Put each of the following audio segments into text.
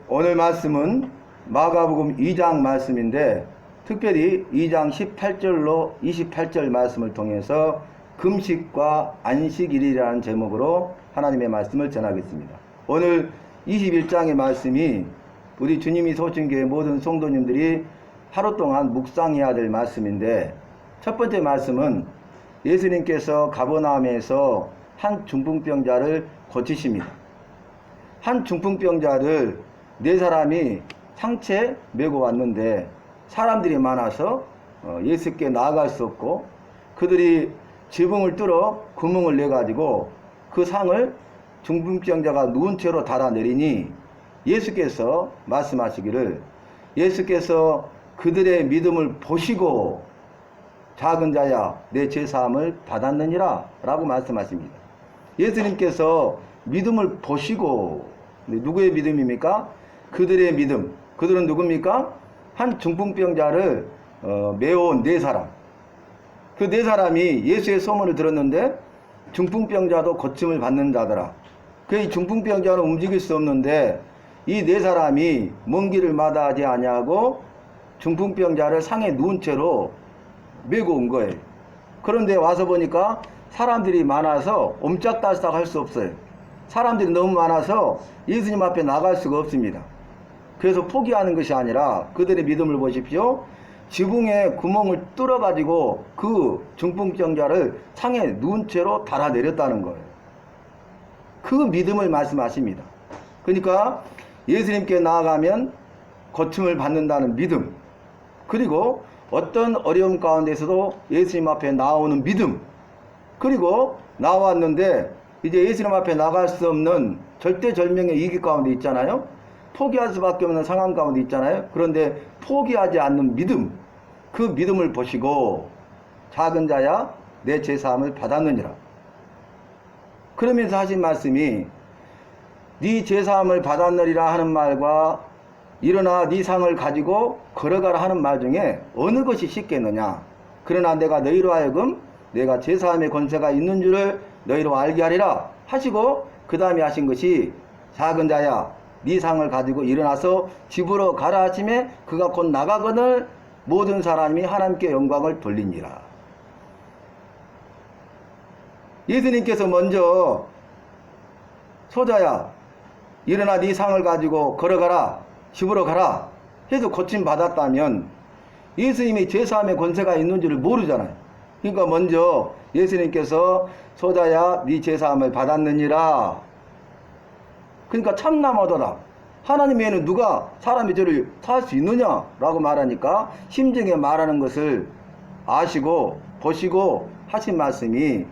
오늘 말씀은 마가복음 2장 말씀인데 특별히 2장 18절로 28절 말씀을 통해서 금식과 안식일이라는 제목으로 하나님의 말씀을 전하겠습니다. 오늘 21장의 말씀이 우리 주님이 소신교회 모든 성도님들이 하루 동안 묵상해야 될 말씀인데, 첫 번째 말씀은 예수님께서 가버나움에서 한 중풍병자를 고치십니다. 한 중풍병자를 네 사람이 상체 메고 왔는데 사람들이 많아서 예수께 나아갈 수 없고, 그들이 지붕을 뚫어 구멍을 내가지고 그 상을 중풍병자가 누운 채로 달아내리니 예수께서 말씀하시기를, 예수께서 그들의 믿음을 보시고 작은 자야 내 죄사함을 받았느니라 라고 말씀하십니다. 예수님께서 믿음을 보시고, 누구의 믿음입니까? 그들의 믿음. 그들은 누굽니까? 한 중풍병자를 메어온 네 사람. 그 네 사람이 예수의 소문을 들었는데 중풍병자도 고침을 받는 자더라. 그 중풍병자는 움직일 수 없는데 이 네 사람이 먼 길을 마다하지 아니하고 중풍병자를 상에 누운 채로 메고 온 거예요. 그런데 와서 보니까 사람들이 많아서 옴짝달싹 할 수 없어요. 사람들이 너무 많아서 예수님 앞에 나갈 수가 없습니다. 그래서 포기하는 것이 아니라 그들의 믿음을 보십시오. 지붕에 구멍을 뚫어 가지고 그 중풍병자를 상에 누운 채로 달아내렸다는 거예요. 그 믿음을 말씀하십니다. 그러니까 예수님께 나아가면 고침을 받는다는 믿음, 그리고 어떤 어려움 가운데서도 예수님 앞에 나오는 믿음, 그리고 나왔는데 이제 예수님 앞에 나갈 수 없는 절대절명의 위기 가운데 있잖아요. 포기할 수밖에 없는 상황 가운데 있잖아요. 그런데 포기하지 않는 믿음, 그 믿음을 보시고 작은 자야 내 죄사함을 받았느니라. 그러면서 하신 말씀이, 네 죄사함을 받았느리라 하는 말과 일어나 네 상을 가지고 걸어가라 하는 말 중에 어느 것이 쉽겠느냐. 그러나 내가 너희로 하여금 내가 죄사함의 권세가 있는 줄을 너희로 알게 하리라 하시고, 그 다음에 하신 것이 작은 자야 네 상을 가지고 일어나서 집으로 가라 하심에 그가 곧 나가거늘 모든 사람이 하나님께 영광을 돌리니라. 예수님께서 먼저 소자야 일어나 네 상을 가지고 걸어가라, 집으로 가라 해서 고침받았다면 예수님이 죄사함의 권세가 있는 줄을 모르잖아요. 그러니까 먼저 예수님께서 소자야 네 죄사함을 받았느니라. 그러니까 참나무도다. 하나님 외에는 누가 사람의 죄를 사할 수 있느냐 라고 말하니까 심정에 말하는 것을 아시고 보시고 하신 말씀이,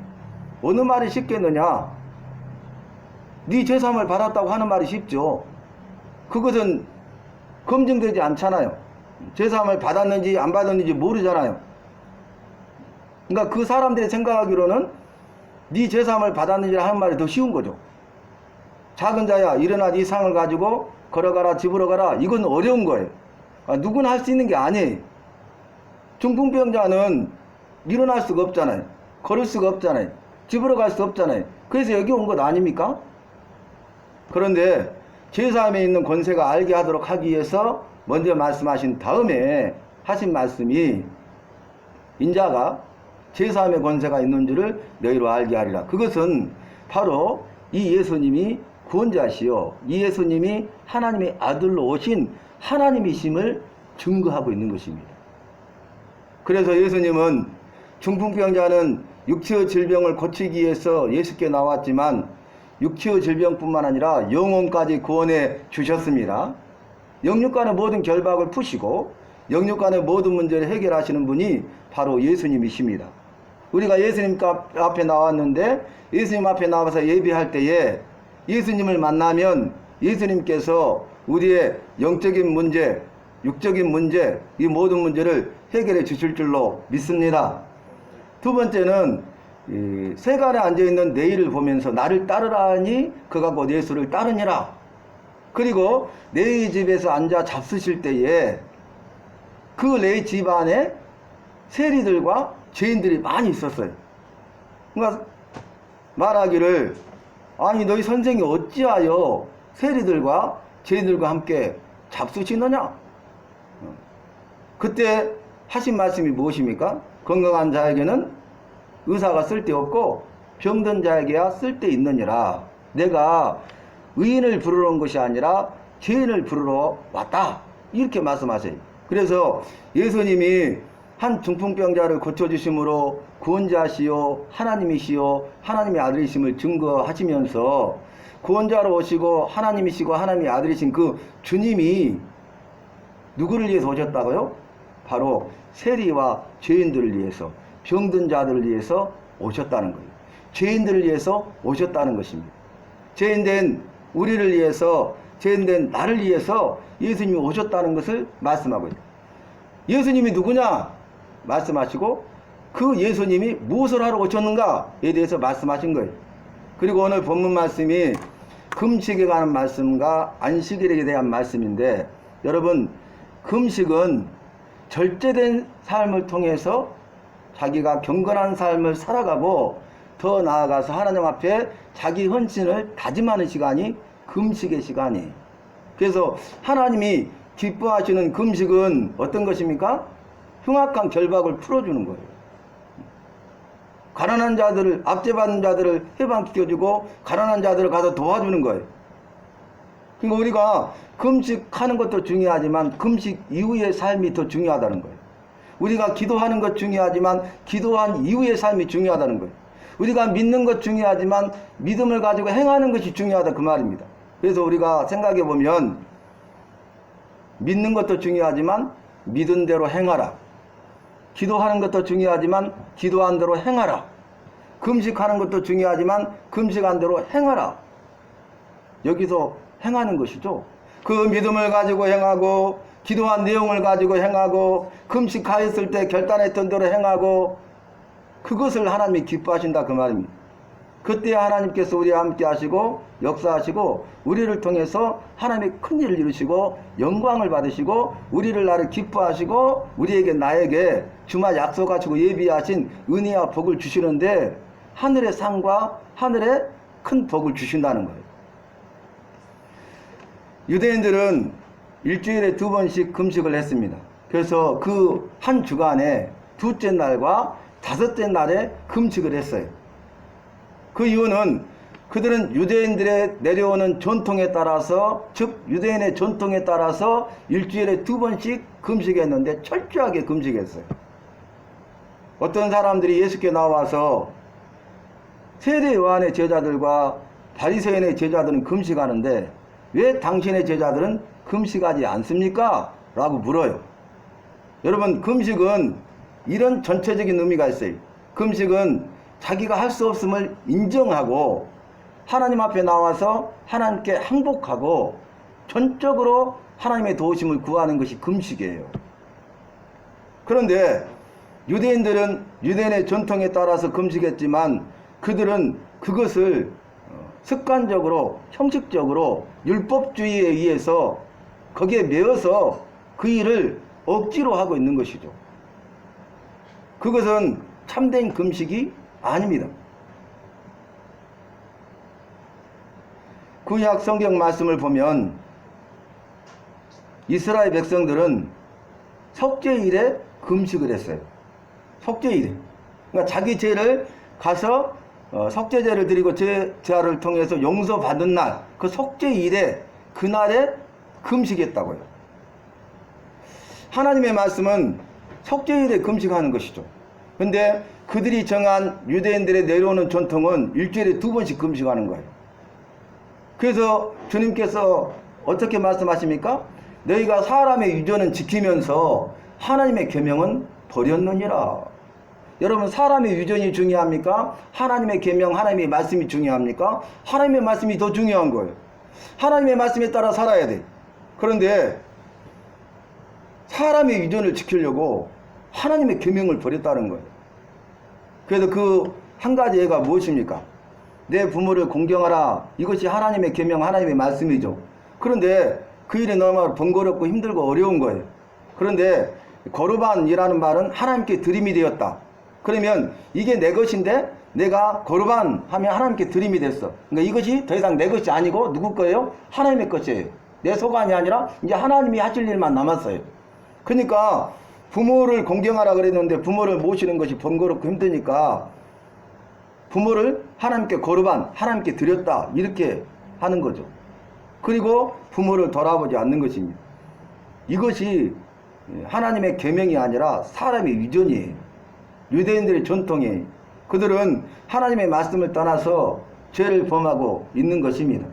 어느 말이 쉽겠느냐. 네 죄사함을 받았다고 하는 말이 쉽죠. 그것은 검증되지 않잖아요. 죄사함을 받았는지 안 받았는지 모르잖아요. 그러니까 그 사람들이 생각하기로는 네 죄사함을 받았는지 하는 말이 더 쉬운 거죠. 작은 자야 일어나 네 상을 가지고 걸어가라, 집으로 가라, 이건 어려운 거예요. 누구나 할 수 있는 게 아니에요. 중풍병자는 일어날 수가 없잖아요. 걸을 수가 없잖아요. 집으로 갈 수 없잖아요. 그래서 여기 온 것 아닙니까? 그런데 죄사함에 있는 권세가 알게 하도록 하기 위해서 먼저 말씀하신 다음에 하신 말씀이, 인자가 죄사함의 권세가 있는 줄을 너희로 알게 하리라. 그것은 바로 이 예수님이 구원자시요, 이 예수님이 하나님의 아들로 오신 하나님이심을 증거하고 있는 것입니다. 그래서 예수님은 중풍병자는 육체의 질병을 고치기 위해서 예수께 나왔지만 육체의 질병뿐만 아니라 영혼까지 구원해 주셨습니다. 영육간의 모든 결박을 푸시고 영육간의 모든 문제를 해결하시는 분이 바로 예수님이십니다. 우리가 예수님 앞에 나왔는데 예수님 앞에 나와서 예배할 때에 예수님을 만나면 예수님께서 우리의 영적인 문제, 육적인 문제, 이 모든 문제를 해결해 주실 줄로 믿습니다. 두 번째는 세간에 앉아있는 내일을 보면서 나를 따르라니 그가 곧 예수를 따르니라. 그리고 레위 집에서 앉아 잡수실 때에 그 레위 집안에 세리들과 죄인들이 많이 있었어요. 그러니까 말하기를, 아니 너희 선생이 어찌하여 세리들과 죄인들과 함께 잡수시느냐? 그때 하신 말씀이 무엇입니까? 건강한 자에게는 의사가 쓸데없고 병든 자에게야 쓸데있느니라. 내가 의인을 부르러 온 것이 아니라 죄인을 부르러 왔다. 이렇게 말씀하세요. 그래서 예수님이 한 중풍병자를 고쳐주심으로 구원자시요 하나님이시요 하나님의 아들이심을 증거하시면서 구원자로 오시고 하나님이시고 하나님의 아들이신 그 주님이 누구를 위해서 오셨다고요? 바로 세리와 죄인들을 위해서, 병든 자들을 위해서 오셨다는 거예요. 죄인들을 위해서 오셨다는 것입니다. 죄인된 우리를 위해서, 죄인된 나를 위해서 예수님이 오셨다는 것을 말씀하고 있어요. 예수님이 누구냐? 말씀하시고 그 예수님이 무엇을 하러 오셨는가에 대해서 말씀하신 거예요. 그리고 오늘 본문 말씀이 금식에 관한 말씀과 안식일에 대한 말씀인데, 여러분, 금식은 절제된 삶을 통해서 자기가 경건한 삶을 살아가고 더 나아가서 하나님 앞에 자기 헌신을 다짐하는 시간이 금식의 시간이에요. 그래서 하나님이 기뻐하시는 금식은 어떤 것입니까? 흉악한 결박을 풀어주는 거예요. 가난한 자들을, 압제받는 자들을 해방시켜주고 가난한 자들을 가서 도와주는 거예요. 그러니까 우리가 금식하는 것도 중요하지만 금식 이후의 삶이 더 중요하다는 거예요. 우리가 기도하는 것 중요하지만 기도한 이후의 삶이 중요하다는 거예요. 우리가 믿는 것 중요하지만 믿음을 가지고 행하는 것이 중요하다, 그 말입니다. 그래서 우리가 생각해 보면 믿는 것도 중요하지만 믿은 대로 행하라. 기도하는 것도 중요하지만 기도한 대로 행하라. 금식하는 것도 중요하지만 금식한 대로 행하라. 여기서 행하는 것이죠. 그 믿음을 가지고 행하고 기도한 내용을 가지고 행하고 금식하였을 때 결단했던 대로 행하고 그것을 하나님이 기뻐하신다, 그 말입니다. 그때 하나님께서 우리와 함께 하시고 역사하시고 우리를 통해서 하나님의 큰 일을 이루시고 영광을 받으시고 우리를 나를 기뻐하시고 우리에게 나에게 주마 약속하시고 예비하신 은혜와 복을 주시는데 하늘의 상과 하늘의 큰 복을 주신다는 거예요. 유대인들은 일주일에 2번씩 금식을 했습니다. 그래서 그 한 주간에 둘째 날과 다섯째 날에 금식을 했어요. 그 이유는 그들은 유대인들의 내려오는 전통에 따라서, 즉 유대인의 전통에 따라서 일주일에 2번씩 금식했는데 철저하게 금식했어요. 어떤 사람들이 예수께 나와서 세례 요한의 제자들과 바리새인의 제자들은 금식하는데 왜 당신의 제자들은 금식하지 않습니까? 라고 물어요. 여러분, 금식은 이런 전체적인 의미가 있어요. 금식은 자기가 할 수 없음을 인정하고 하나님 앞에 나와서 하나님께 항복하고 전적으로 하나님의 도우심을 구하는 것이 금식이에요. 그런데 유대인들은 유대인의 전통에 따라서 금식했지만 그들은 그것을 습관적으로, 형식적으로 율법주의에 의해서 거기에 매여서 그 일을 억지로 하고 있는 것이죠. 그것은 참된 금식이 아닙니다. 구약 성경 말씀을 보면 이스라엘 백성들은 속죄일에 금식을 했어요. 속죄일에. 그러니까 자기 죄를 가서 속죄제를 드리고 제사를 통해서 용서받은 날, 그 속죄일에 그날에 금식했다고요. 하나님의 말씀은 속죄일에 금식하는 것이죠. 근데 그들이 정한 유대인들의 내려오는 전통은 일주일에 2번씩 금식하는 거예요. 그래서 주님께서 어떻게 말씀하십니까? 너희가 사람의 유전은 지키면서 하나님의 계명은 버렸느니라. 여러분, 사람의 유전이 중요합니까? 하나님의 계명, 하나님의 말씀이 중요합니까? 하나님의 말씀이 더 중요한 거예요. 하나님의 말씀에 따라 살아야 돼. 그런데 사람의 유전을 지키려고 하나님의 계명을 버렸다는 거예요. 그래서 그 한 가지 예가 무엇입니까? 내 부모를 공경하라. 이것이 하나님의 계명, 하나님의 말씀이죠. 그런데 그 일이 너무 번거롭고 힘들고 어려운 거예요. 그런데 거르반이라는 말은 하나님께 드림이 되었다. 그러면 이게 내 것인데 내가 거르반 하면 하나님께 드림이 됐어. 그러니까 이것이 더 이상 내 것이 아니고 누구 거예요? 하나님의 것이에요. 내 소관이 아니라 이제 하나님이 하실 일만 남았어요. 그러니까 부모를 공경하라 그랬는데 부모를 모시는 것이 번거롭고 힘드니까 부모를 하나님께 거르반, 하나님께 드렸다 이렇게 하는 거죠. 그리고 부모를 돌아보지 않는 것입니다. 이것이 하나님의 계명이 아니라 사람의 유전이에요. 유대인들의 전통이에요. 그들은 하나님의 말씀을 떠나서 죄를 범하고 있는 것입니다.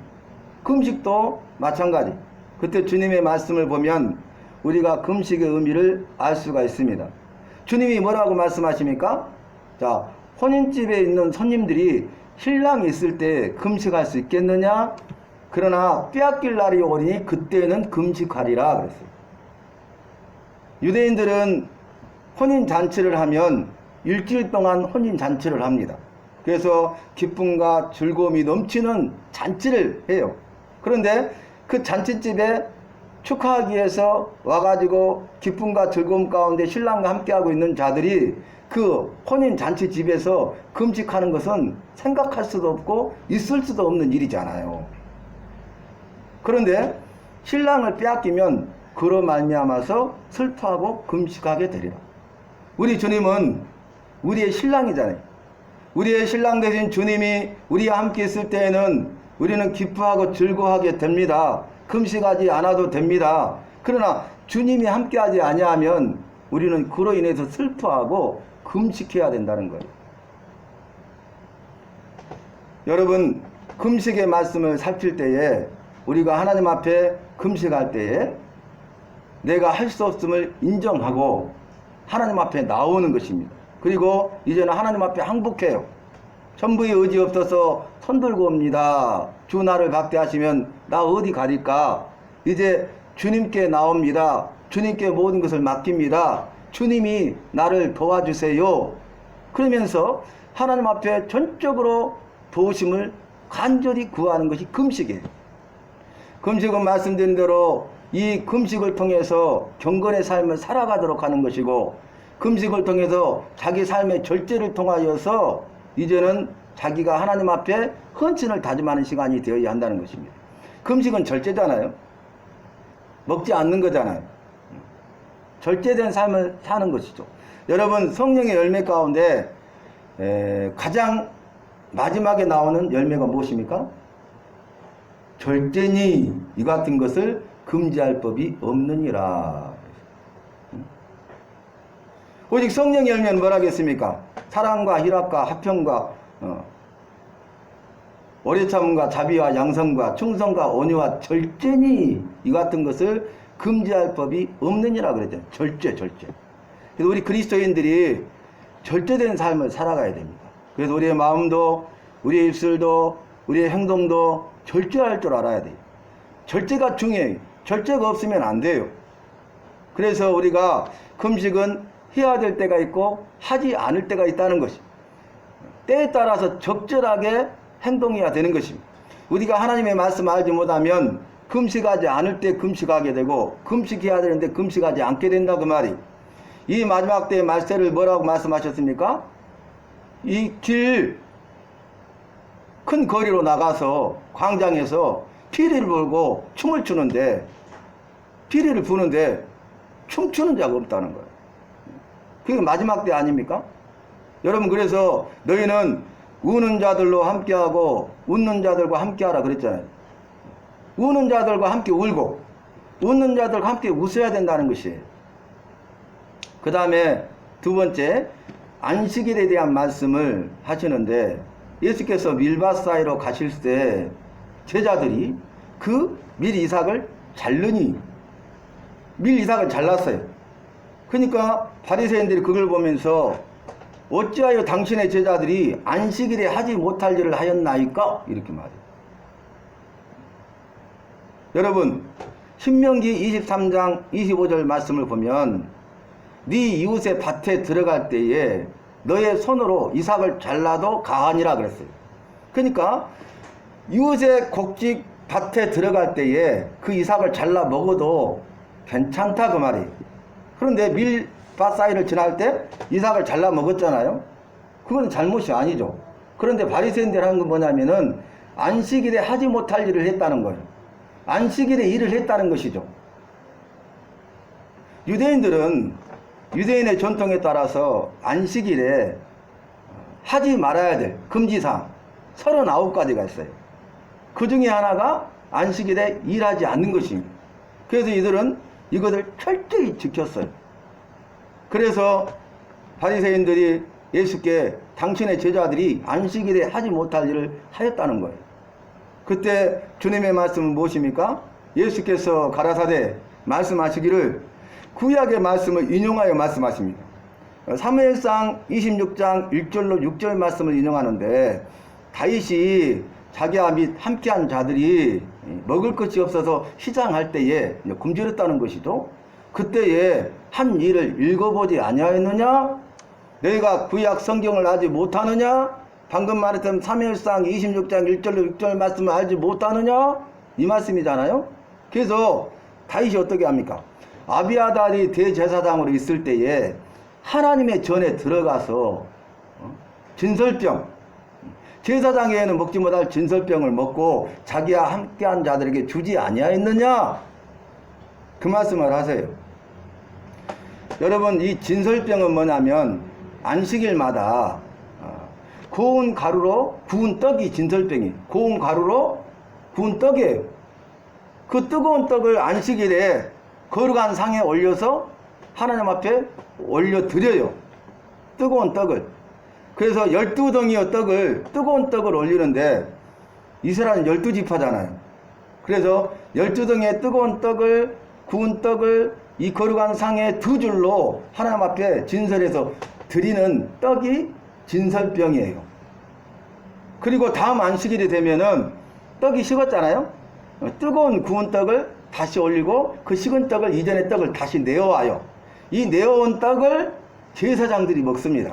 금식도 마찬가지. 그때 주님의 말씀을 보면 우리가 금식의 의미를 알 수가 있습니다. 주님이 뭐라고 말씀하십니까? 자, 혼인집에 있는 손님들이 신랑이 있을 때 금식할 수 있겠느냐? 그러나 빼앗길 날이 오리니 그때는 금식하리라 그랬어요. 유대인들은 혼인잔치를 하면 일주일 동안 혼인잔치를 합니다. 그래서 기쁨과 즐거움이 넘치는 잔치를 해요. 그런데 그 잔치집에 축하하기 위해서 와가지고 기쁨과 즐거움 가운데 신랑과 함께하고 있는 자들이 그 혼인잔치집에서 금식하는 것은 생각할 수도 없고 있을 수도 없는 일이잖아요. 그런데 신랑을 빼앗기면 그로 말미암아서 슬퍼하고 금식하게 되리라. 우리 주님은 우리의 신랑이잖아요. 우리의 신랑 되신 주님이 우리와 함께 있을 때에는 우리는 기뻐하고 즐거워하게 됩니다. 금식하지 않아도 됩니다. 그러나 주님이 함께하지 아니하면 우리는 그로 인해서 슬퍼하고 금식해야 된다는 거예요. 여러분, 금식의 말씀을 살필 때에 우리가 하나님 앞에 금식할 때에 내가 할 수 없음을 인정하고 하나님 앞에 나오는 것입니다. 그리고 이제는 하나님 앞에 항복해요. 천부의 의지 없어서 손들고 옵니다. 주 나를 박대하시면 나 어디 가릴까? 이제 주님께 나옵니다. 주님께 모든 것을 맡깁니다. 주님이 나를 도와주세요. 그러면서 하나님 앞에 전적으로 도우심을 간절히 구하는 것이 금식이에요. 금식은 말씀드린 대로 이 금식을 통해서 경건의 삶을 살아가도록 하는 것이고, 금식을 통해서 자기 삶의 절제를 통하여서 이제는 자기가 하나님 앞에 헌신을 다짐하는 시간이 되어야 한다는 것입니다. 금식은 절제잖아요. 먹지 않는 거잖아요. 절제된 삶을 사는 것이죠. 여러분, 성령의 열매 가운데 가장 마지막에 나오는 열매가 무엇입니까? 절제니 이 같은 것을 금지할 법이 없느니라. 오직 성령의 열매는 뭐라겠습니까? 사랑과 희락과 화평과 오래 참음과 자비와 양성과 충성과 온유와 절제니 이 같은 것을 금지할 법이 없느니라 그랬잖아요. 절제. 그래서 우리 그리스도인들이 절제된 삶을 살아가야 됩니다. 그래서 우리의 마음도 우리의 입술도 우리의 행동도 절제할 줄 알아야 돼요. 절제가 중요해요. 절제가 없으면 안 돼요. 그래서 우리가 금식은 해야 될 때가 있고 하지 않을 때가 있다는 것이, 때에 따라서 적절하게 행동해야 되는 것입니다. 우리가 하나님의 말씀을 알지 못하면 금식하지 않을 때 금식하게 되고 금식해야 되는데 금식하지 않게 된다 그 말이. 이 마지막 때의 말세를 뭐라고 말씀하셨습니까? 이 길 큰 거리로 나가서 광장에서 피리를 불고 춤을 추는데, 피리를 부는데 춤추는 자가 없다는 거예요. 그게 마지막 때 아닙니까? 여러분, 그래서 너희는 우는 자들로 함께하고 웃는 자들과 함께하라 그랬잖아요. 우는 자들과 함께 울고 웃는 자들과 함께 웃어야 된다는 것이에요. 그 다음에 두 번째, 안식일에 대한 말씀을 하시는데, 예수께서 밀밭 사이로 가실 때 제자들이 그 밀 이삭을 잘르니, 밀 이삭을 잘랐어요. 그러니까 바리새인들이 그걸 보면서 어찌하여 당신의 제자들이 안식일에 하지 못할 일을 하였나이까? 이렇게 말해요. 여러분, 신명기 23장 25절 말씀을 보면 네 이웃의 밭에 들어갈 때에 너의 손으로 이삭을 잘라도 가하니라 그랬어요. 그러니까 이웃의 곡식 밭에 들어갈 때에 그 이삭을 잘라 먹어도 괜찮다 그 말이에요. 그런데 밀밭 사이를 지날 때 이삭을 잘라 먹었잖아요. 그건 잘못이 아니죠. 그런데 바리새인들이 하는 건 뭐냐면은 안식일에 하지 못할 일을 했다는 거예요. 안식일에 일을 했다는 것이죠. 유대인들은 유대인의 전통에 따라서 안식일에 하지 말아야 될 금지사항 39가지가 있어요. 그 중에 하나가 안식일에 일하지 않는 것입니다. 그래서 이들은 이것을 철저히 지켰어요. 그래서 바리새인들이 예수께 당신의 제자들이 안식일에 하지 못할 일을 하였다는 거예요. 그때 주님의 말씀은 무엇입니까? 예수께서 가라사대 말씀하시기를 구약의 말씀을 인용하여 말씀하십니다. 사무엘상 26장 1절로 6절 말씀을 인용하는데 다윗이 자기와 및 함께한 자들이 먹을 것이 없어서 시장할 때에 굶주렸다는 것이죠. 그때에 한 일을 읽어보지 아니하였느냐? 너희가 구약 성경을 알지 못하느냐? 방금 말했던 사무엘상 26장 1절로 6절 말씀을 알지 못하느냐? 이 말씀이잖아요. 그래서 다윗이 어떻게 합니까? 아비아달이 대제사장으로 있을 때에 하나님의 전에 들어가서 진설병, 제사장에는 먹지 못할 진설병을 먹고 자기와 함께한 자들에게 주지 아니하였느냐? 그 말씀을 하세요. 여러분, 이 진설병은 뭐냐면 안식일마다 고운 가루로 구운 떡이 진설병이, 고운 가루로 구운 떡이에요. 그 뜨거운 떡을 안식일에 거룩한 상에 올려서 하나님 앞에 올려드려요. 뜨거운 떡을. 그래서 12덩이의 떡을, 뜨거운 떡을 올리는데 이스라엘은 12지파잖아요. 그래서 12덩이의 뜨거운 떡을, 구운 떡을 이 거룩한 상에 두 줄로 하나님 앞에 진설해서 드리는 떡이 진설병이에요. 그리고 다음 안식일이 되면은 떡이 식었잖아요. 뜨거운 구운 떡을 다시 올리고 그 식은 떡을, 이전의 떡을 다시 내어와요. 이 내어온 떡을 제사장들이 먹습니다.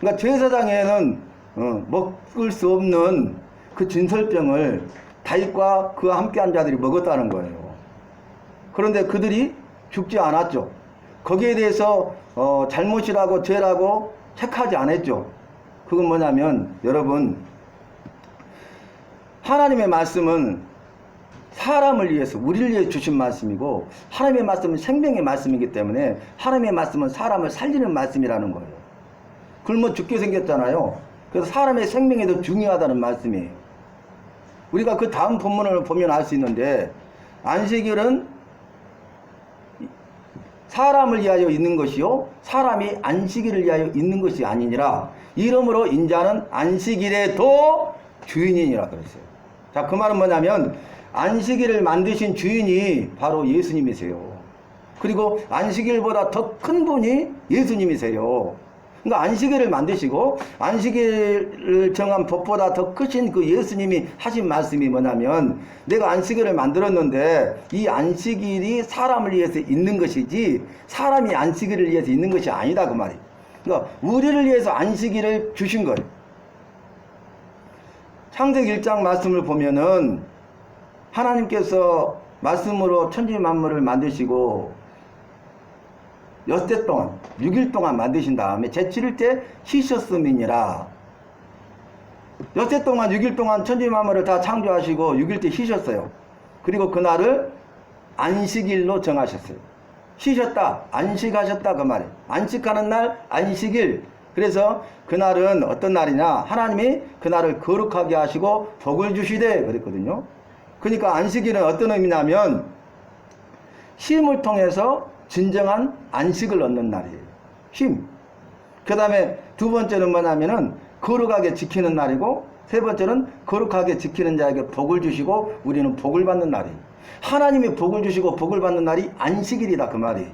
그러니까 제사장에는 먹을 수 없는 그 진설병을 다윗과 그와 함께한 자들이 먹었다는 거예요. 그런데 그들이 죽지 않았죠. 거기에 대해서 잘못이라고 죄라고 책하지 않았죠. 그건 뭐냐면 여러분, 하나님의 말씀은 사람을 위해서, 우리를 위해 주신 말씀이고 하나님의 말씀은 생명의 말씀이기 때문에 하나님의 말씀은 사람을 살리는 말씀이라는 거예요. 굶어 죽게 생겼잖아요. 그래서 사람의 생명이 더 중요하다는 말씀이에요. 우리가 그 다음 본문을 보면 알 수 있는데 안식일은 사람을 위하여 있는 것이요 사람이 안식일을 위하여 있는 것이 아니니라. 이러므로 인자는 안식일에도 주인이니라 그랬어요. 자, 그 말은 뭐냐면 안식일을 만드신 주인이 바로 예수님이세요. 그리고 안식일보다 더 큰 분이 예수님이세요. 그러니까 안식일을 만드시고 안식일을 정한 법보다 더 크신 그 예수님이 하신 말씀이 뭐냐면 내가 안식일을 만들었는데 이 안식일이 사람을 위해서 있는 것이지 사람이 안식일을 위해서 있는 것이 아니다, 그 말이에요. 그러니까 우리를 위해서 안식일을 주신 거예요. 창세기 1장 말씀을 보면은 하나님께서 말씀으로 천지 만물을 만드시고 엿새 동안 6일 동안 만드신 다음에 제7일 쉬셨음이니라. 엿새 동안 6일 동안 천지 만물을 다 창조하시고 6일째 쉬셨어요. 그리고 그날을 안식일로 정하셨어요. 쉬셨다, 안식하셨다, 그 말이에요. 안식하는 날 안식일. 그래서 그날은 어떤 날이냐, 하나님이 그날을 거룩하게 하시고 복을 주시되 그랬거든요. 그러니까 안식일은 어떤 의미냐면 쉼을 통해서 진정한 안식을 얻는 날이에요. 쉼. 그 다음에 두 번째는 뭐냐면은 거룩하게 지키는 날이고, 세 번째는 거룩하게 지키는 자에게 복을 주시고 우리는 복을 받는 날이에요. 하나님이 복을 주시고 복을 받는 날이 안식일이다, 그 말이에요.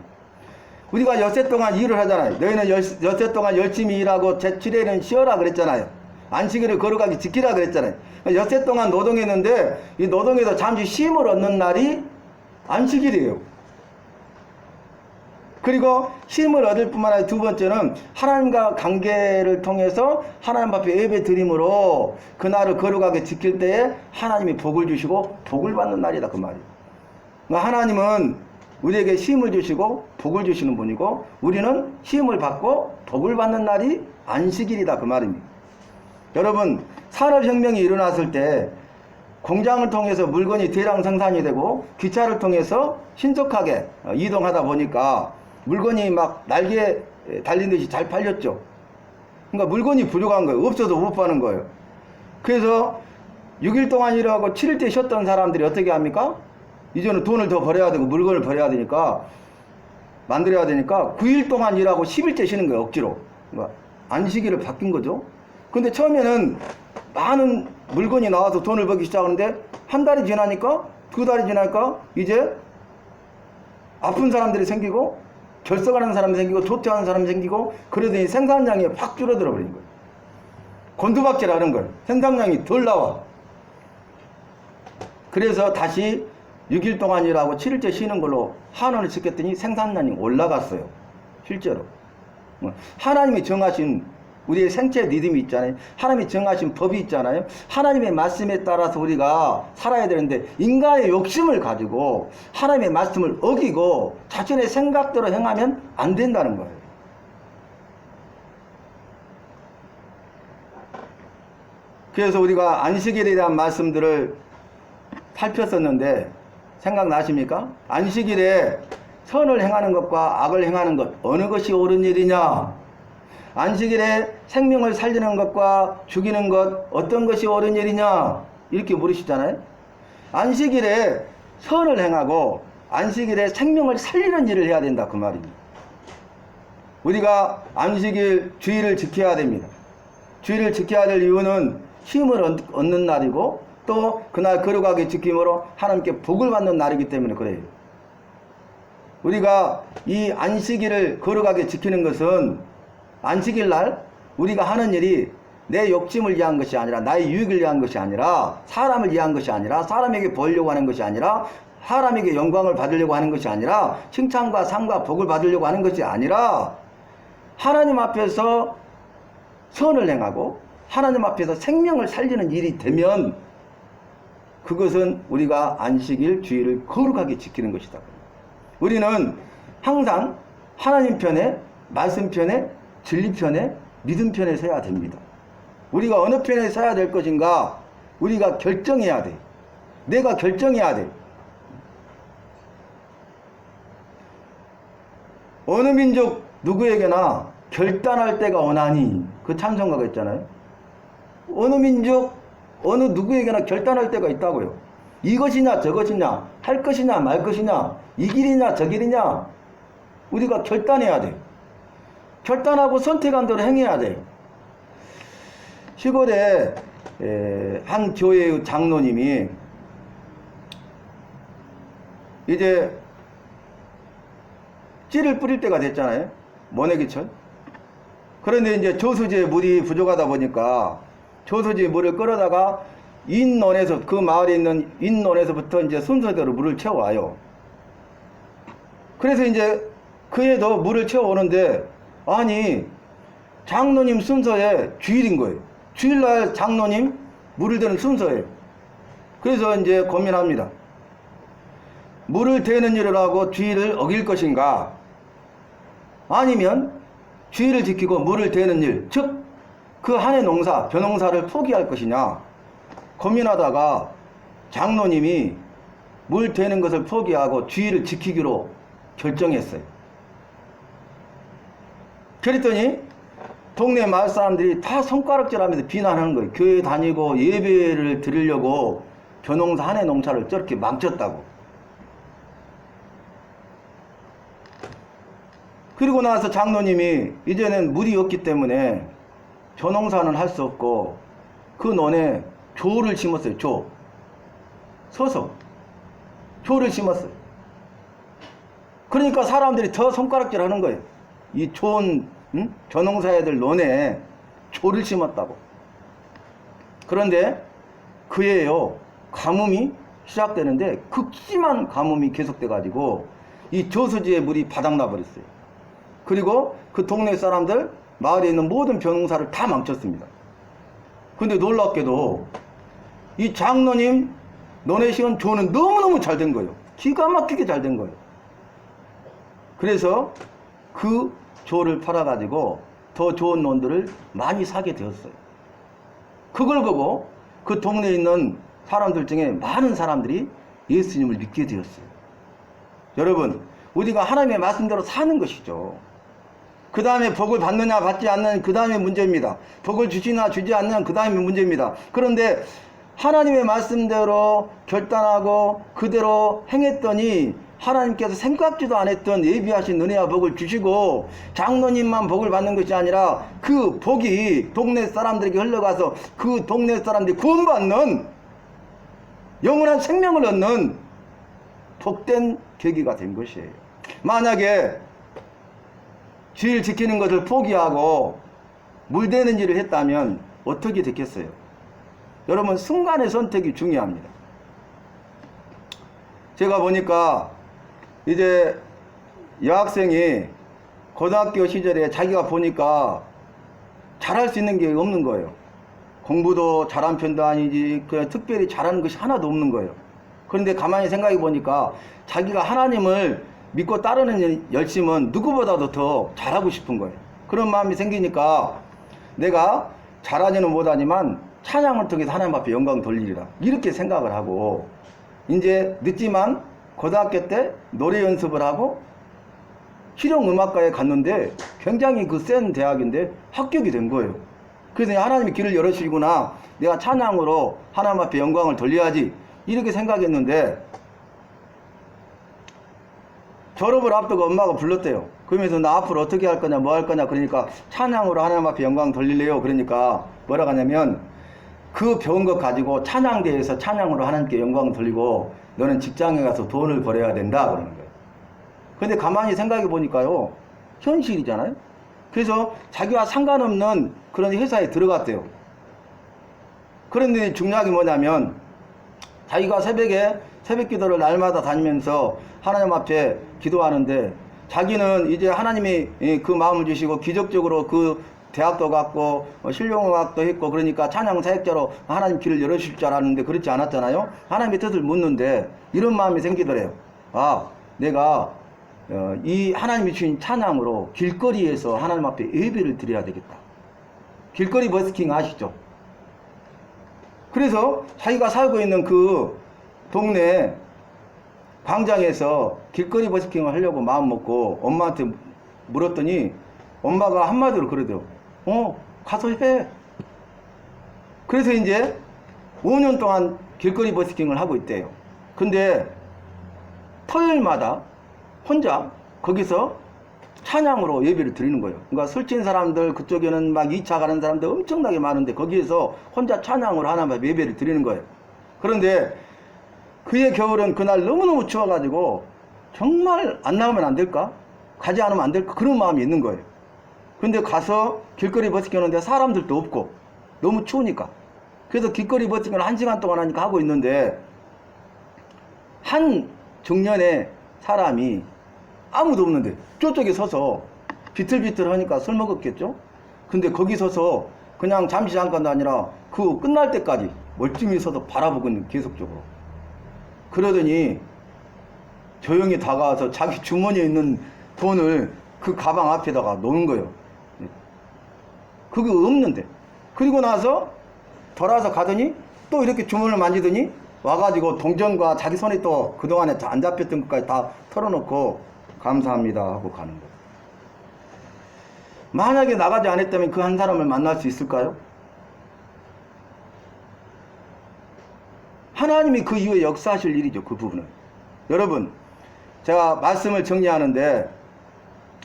우리가 엿새 동안 일을 하잖아요. 너희는 엿새 동안 열심히 일하고 제7일에는 쉬어라 그랬잖아요. 안식일을 거룩하게 지키라 그랬잖아요. 엿새 동안 노동했는데 이 노동에서 잠시 쉼을 얻는 날이 안식일이에요. 그리고 쉼을 얻을 뿐만 아니라 두 번째는 하나님과 관계를 통해서 하나님 앞에 예배 드림으로 그날을 거룩하게 지킬 때에 하나님이 복을 주시고 복을 받는 날이다, 그 말이에요. 그러니까 하나님은 우리에게 쉼을 주시고 복을 주시는 분이고 우리는 쉼을 받고 복을 받는 날이 안식일이다, 그 말입니다. 여러분, 산업혁명이 일어났을 때 공장을 통해서 물건이 대량 생산이 되고 기차를 통해서 신속하게 이동하다 보니까 물건이 막 날개에 달린 듯이 잘 팔렸죠. 그러니까 물건이 부족한 거예요. 없어서 못 파는 거예요. 그래서 6일 동안 일하고 7일째 쉬었던 사람들이 어떻게 합니까? 이제는 돈을 더 벌어야 되고 물건을 벌어야 되니까 만들어야 되니까 9일 동안 일하고 10일째 쉬는 거예요. 억지로. 그러니까 안식일을 바뀐 거죠. 근데 처음에는 많은 물건이 나와서 돈을 벌기 시작하는데 한 달이 지나니까 두 달이 지나니까 이제 아픈 사람들이 생기고 결석하는 사람이 생기고 도태하는 사람이 생기고 그러더니 생산량이 확 줄어들어 버린 거예요. 곤두박질하는 거예요. 생산량이 덜 나와. 그래서 다시 6일 동안 일하고 7일째 쉬는 걸로 한원을 지켰더니 생산량이 올라갔어요. 실제로. 하나님이 정하신 우리의 생체 리듬이 있잖아요. 하나님이 정하신 법이 있잖아요. 하나님의 말씀에 따라서 우리가 살아야 되는데 인간의 욕심을 가지고 하나님의 말씀을 어기고 자신의 생각대로 행하면 안 된다는 거예요. 그래서 우리가 안식일에 대한 말씀들을 살폈었는데 생각나십니까? 안식일에 선을 행하는 것과 악을 행하는 것 어느 것이 옳은 일이냐? 안식일에 생명을 살리는 것과 죽이는 것 어떤 것이 옳은 일이냐? 이렇게 물으시잖아요. 안식일에 선을 행하고 안식일에 생명을 살리는 일을 해야 된다 그 말입니다. 우리가 안식일 주일을 지켜야 됩니다. 주일을 지켜야 될 이유는 힘을 얻는 날이고 또 그날 거룩하게 지킴으로 하나님께 복을 받는 날이기 때문에 그래요. 우리가 이 안식일을 거룩하게 지키는 것은 안식일 날 우리가 하는 일이 내 욕심을 위한 것이 아니라 나의 유익을 위한 것이 아니라 사람을 위한 것이 아니라 사람에게 보이려고 하는 것이 아니라 사람에게 영광을 받으려고 하는 것이 아니라 칭찬과 상과 복을 받으려고 하는 것이 아니라 하나님 앞에서 선을 행하고 하나님 앞에서 생명을 살리는 일이 되면 그것은 우리가 안식일 주일을 거룩하게 지키는 것이다. 우리는 항상 하나님 편에 말씀 편에 진리 편에 믿음 편에 서야 됩니다. 우리가 어느 편에 서야 될 것인가 우리가 결정해야 돼. 내가 결정해야 돼. 어느 민족 누구에게나 결단할 때가 오나니 그 찬송가가 있잖아요. 어느 민족 어느 누구에게나 결단할 때가 있다고요. 이것이냐 저것이냐 할 것이냐 말 것이냐 이 길이냐 저 길이냐 우리가 결단해야 돼. 결단하고 선택한 대로 행해야 돼. 시골에 한 교회의 장로님이 이제 씨를 뿌릴 때가 됐잖아요. 모내기철. 그런데 이제 저수지에 물이 부족하다 보니까 저수지에 물을 끌어다가 인논에서 그 마을에 있는 인논에서부터 이제 순서대로 물을 채워와요. 그래서 이제 그에도 물을 채워오는데 아니 장로님 순서에 주일인 거예요. 주일날 장로님 물을 대는 순서예요. 그래서 이제 고민합니다. 물을 대는 일을 하고 주일을 어길 것인가? 아니면 주일을 지키고 물을 대는 일, 즉 그 한 해 농사, 벼농사를 포기할 것이냐? 고민하다가 장로님이 물 대는 것을 포기하고 주일을 지키기로 결정했어요. 그랬더니 동네 마을 사람들이 다 손가락질하면서 비난하는 거예요. 교회 다니고 예배를 드리려고 벼농사 한 해 농사를 저렇게 망쳤다고. 그리고 나서 장로님이 이제는 물이 없기 때문에 벼농사는 할 수 없고 그 논에 조를 심었어요. 조. 서서 조를 심었어요. 그러니까 사람들이 더 손가락질 하는 거예요. 이 좋은 벼농사해야 될 논에 조를 심었다고. 그런데 그해요 가뭄이 시작되는데 극심한 가뭄이 계속돼 가지고 이 저수지에 물이 바닥나 버렸어요. 그리고 그 동네 사람들 마을에 있는 모든 벼농사를 다 망쳤습니다. 근데 놀랍게도 이 장로님 논에 심은 조는 너무너무 잘 된 거예요. 기가 막히게 잘 된 거예요. 그래서 그 조를 팔아가지고 더 좋은 논들을 많이 사게 되었어요. 그걸 보고 그 동네에 있는 사람들 중에 많은 사람들이 예수님을 믿게 되었어요. 여러분, 우리가 하나님의 말씀대로 사는 것이죠. 그 다음에 복을 받느냐 받지 않느냐 그 다음에 문제입니다. 복을 주시나 주지 않느냐 그 다음에 문제입니다. 그런데 하나님의 말씀대로 결단하고 그대로 행했더니 하나님께서 생각지도 않았던 예비하신 은혜와 복을 주시고 장로님만 복을 받는 것이 아니라 그 복이 동네 사람들에게 흘러가서 그 동네 사람들이 구원받는 영원한 생명을 얻는 복된 계기가 된 것이에요. 만약에 주일 지키는 것을 포기하고 물대는 일을 했다면 어떻게 됐겠어요? 여러분, 순간의 선택이 중요합니다. 제가 보니까 이제 여학생이 고등학교 시절에 자기가 보니까 잘할 수 있는 게 없는 거예요. 공부도 잘한 편도 아니지 그냥 특별히 잘하는 것이 하나도 없는 거예요. 그런데 가만히 생각해 보니까 자기가 하나님을 믿고 따르는 열심은 누구보다도 더 잘하고 싶은 거예요. 그런 마음이 생기니까 내가 잘하지는 못하지만 찬양을 통해서 하나님 앞에 영광 돌리리라 이렇게 생각을 하고 이제 늦지만 고등학교 때 노래 연습을 하고 실용음악과에 갔는데 굉장히 그 센 대학인데 합격이 된 거예요. 그래서 하나님이 길을 열어주시구나, 내가 찬양으로 하나님 앞에 영광을 돌려야지 이렇게 생각했는데 졸업을 앞두고 엄마가 불렀대요. 그러면서 나 앞으로 어떻게 할 거냐 뭐 할 거냐 그러니까 찬양으로 하나님 앞에 영광 돌릴래요. 그러니까 뭐라고 하냐면 그 배운 것 가지고 찬양대에서 찬양으로 하나님께 영광을 돌리고 너는 직장에 가서 돈을 벌어야 된다 그러는 거예요. 근데 가만히 생각해 보니까요 현실이잖아요. 그래서 자기와 상관없는 그런 회사에 들어갔대요. 그런데 중요한 게 뭐냐면 자기가 새벽에 새벽 기도를 날마다 다니면서 하나님 앞에 기도하는데 자기는 이제 하나님이 그 마음을 주시고 기적적으로 그 대학도 갔고 실용음악도 했고 그러니까 찬양 사역자로 하나님 길을 열어주실 줄 알았는데 그렇지 않았잖아요. 하나님의 뜻을 묻는데 이런 마음이 생기더래요. 아, 내가 이 하나님이 주신 찬양으로 길거리에서 하나님 앞에 예배를 드려야 되겠다. 길거리 버스킹 아시죠? 그래서 자기가 살고 있는 그 동네 광장에서 길거리 버스킹을 하려고 마음 먹고 엄마한테 물었더니 엄마가 한마디로 그러더라고. 가서 해. 그래서 이제 5년 동안 길거리 버스킹을 하고 있대요. 근데 토요일마다 혼자 거기서 찬양으로 예배를 드리는 거예요. 그러니까 술친 사람들 그쪽에는 막 2차 가는 사람들 엄청나게 많은데 거기에서 혼자 찬양으로 하나님 앞에 예배를 드리는 거예요. 그런데 그의 겨울은 그날 너무너무 추워가지고 정말 안 나오면 안 될까? 가지 않으면 안 될까? 그런 마음이 있는 거예요. 근데 가서 길거리 버스킹 하는데 사람들도 없고 너무 추우니까. 그래서 길거리 버스킹을 1시간 동안 하니까 하고 있는데 한 중년의 사람이 아무도 없는데 저쪽에 서서 비틀비틀 하니까 술 먹었겠죠? 근데 거기 서서 그냥 잠시 잠깐도 아니라 그 끝날 때까지 멀쩡히 서서 바라보고 있는 계속적으로. 그러더니 조용히 다가와서 자기 주머니에 있는 돈을 그 가방 앞에다가 놓은 거예요. 그거 없는데. 그리고 나서 돌아서 가더니 또 이렇게 주머니를 만지더니 와가지고 동전과 자기 손에 또 그동안에 안 잡혔던 것까지 다 털어놓고 감사합니다 하고 가는 거예요. 만약에 나가지 않았다면 그 한 사람을 만날 수 있을까요? 하나님이 그 이후에 역사하실 일이죠. 그 부분은. 여러분, 제가 말씀을 정리하는데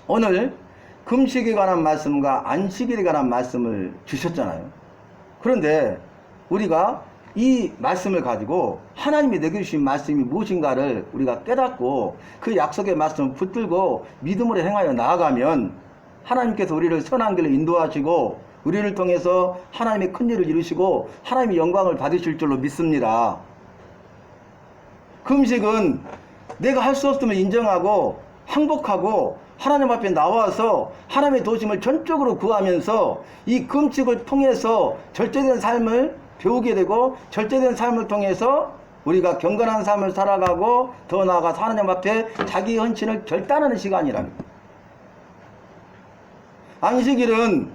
오늘 금식에 관한 말씀과 안식일에 관한 말씀을 주셨잖아요. 그런데 우리가 이 말씀을 가지고 하나님이 내게 주신 말씀이 무엇인가를 우리가 깨닫고 그 약속의 말씀을 붙들고 믿음으로 행하여 나아가면 하나님께서 우리를 선한 길로 인도하시고 우리를 통해서 하나님의 큰 일을 이루시고 하나님의 영광을 받으실 줄로 믿습니다. 금식은 내가 할 수 없음을 인정하고 항복하고 하나님 앞에 나와서 하나님의 도심을 전적으로 구하면서 이 금식을 통해서 절제된 삶을 배우게 되고 절제된 삶을 통해서 우리가 경건한 삶을 살아가고 더 나아가서 하나님 앞에 자기 헌신을 결단하는 시간이랍니다. 안식일은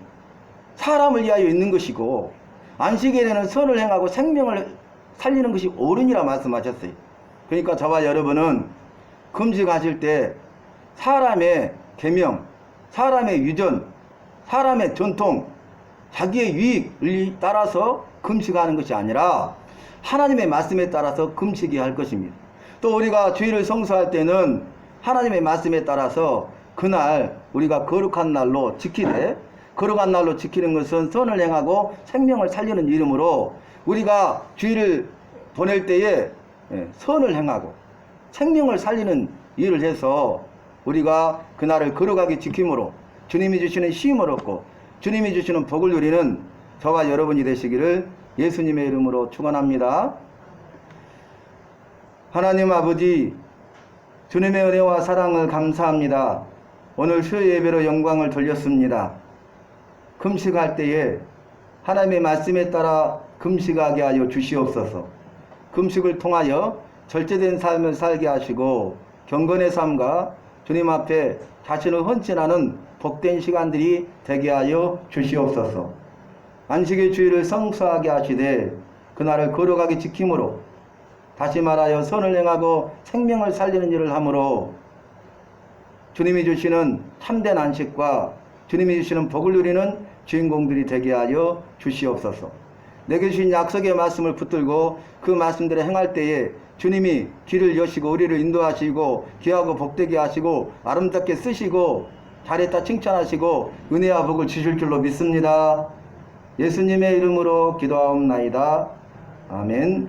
사람을 위하여 있는 것이고 안식일에는 선을 행하고 생명을 살리는 것이 옳으니라 말씀하셨어요. 그러니까 저와 여러분은 금식하실 때 사람의 계명, 사람의 유전, 사람의 전통, 자기의 유익을 따라서 금식하는 것이 아니라 하나님의 말씀에 따라서 금식해야 할 것입니다. 또 우리가 주일을 성수할 때는 하나님의 말씀에 따라서 그날 우리가 거룩한 날로 지키되, 거룩한 날로 지키는 것은 선을 행하고 생명을 살리는 이름으로 우리가 주일을 보낼 때에 선을 행하고 생명을 살리는 일을 해서 우리가 그날을 거룩하게 지킴으로 주님이 주시는 쉼을 얻고 주님이 주시는 복을 누리는 저와 여러분이 되시기를 예수님의 이름으로 축원합니다. 하나님 아버지, 주님의 은혜와 사랑을 감사합니다. 오늘 수요 예배로 영광을 돌렸습니다. 금식할 때에 하나님의 말씀에 따라 금식하게 하여 주시옵소서. 금식을 통하여 절제된 삶을 살게 하시고 경건의 삶과 주님 앞에 자신을 헌신하는 복된 시간들이 되게 하여 주시옵소서. 안식의 주일을 성수하게 하시되 그날을 거룩하게 지킴으로, 다시 말하여 선을 행하고 생명을 살리는 일을 함으로 주님이 주시는 참된 안식과 주님이 주시는 복을 누리는 주인공들이 되게 하여 주시옵소서. 내게 주신 약속의 말씀을 붙들고 그 말씀대로 행할 때에 주님이 길을 여시고 우리를 인도하시고 귀하고 복되게 하시고 아름답게 쓰시고 잘했다 칭찬하시고 은혜와 복을 주실 줄로 믿습니다. 예수님의 이름으로 기도하옵나이다. 아멘.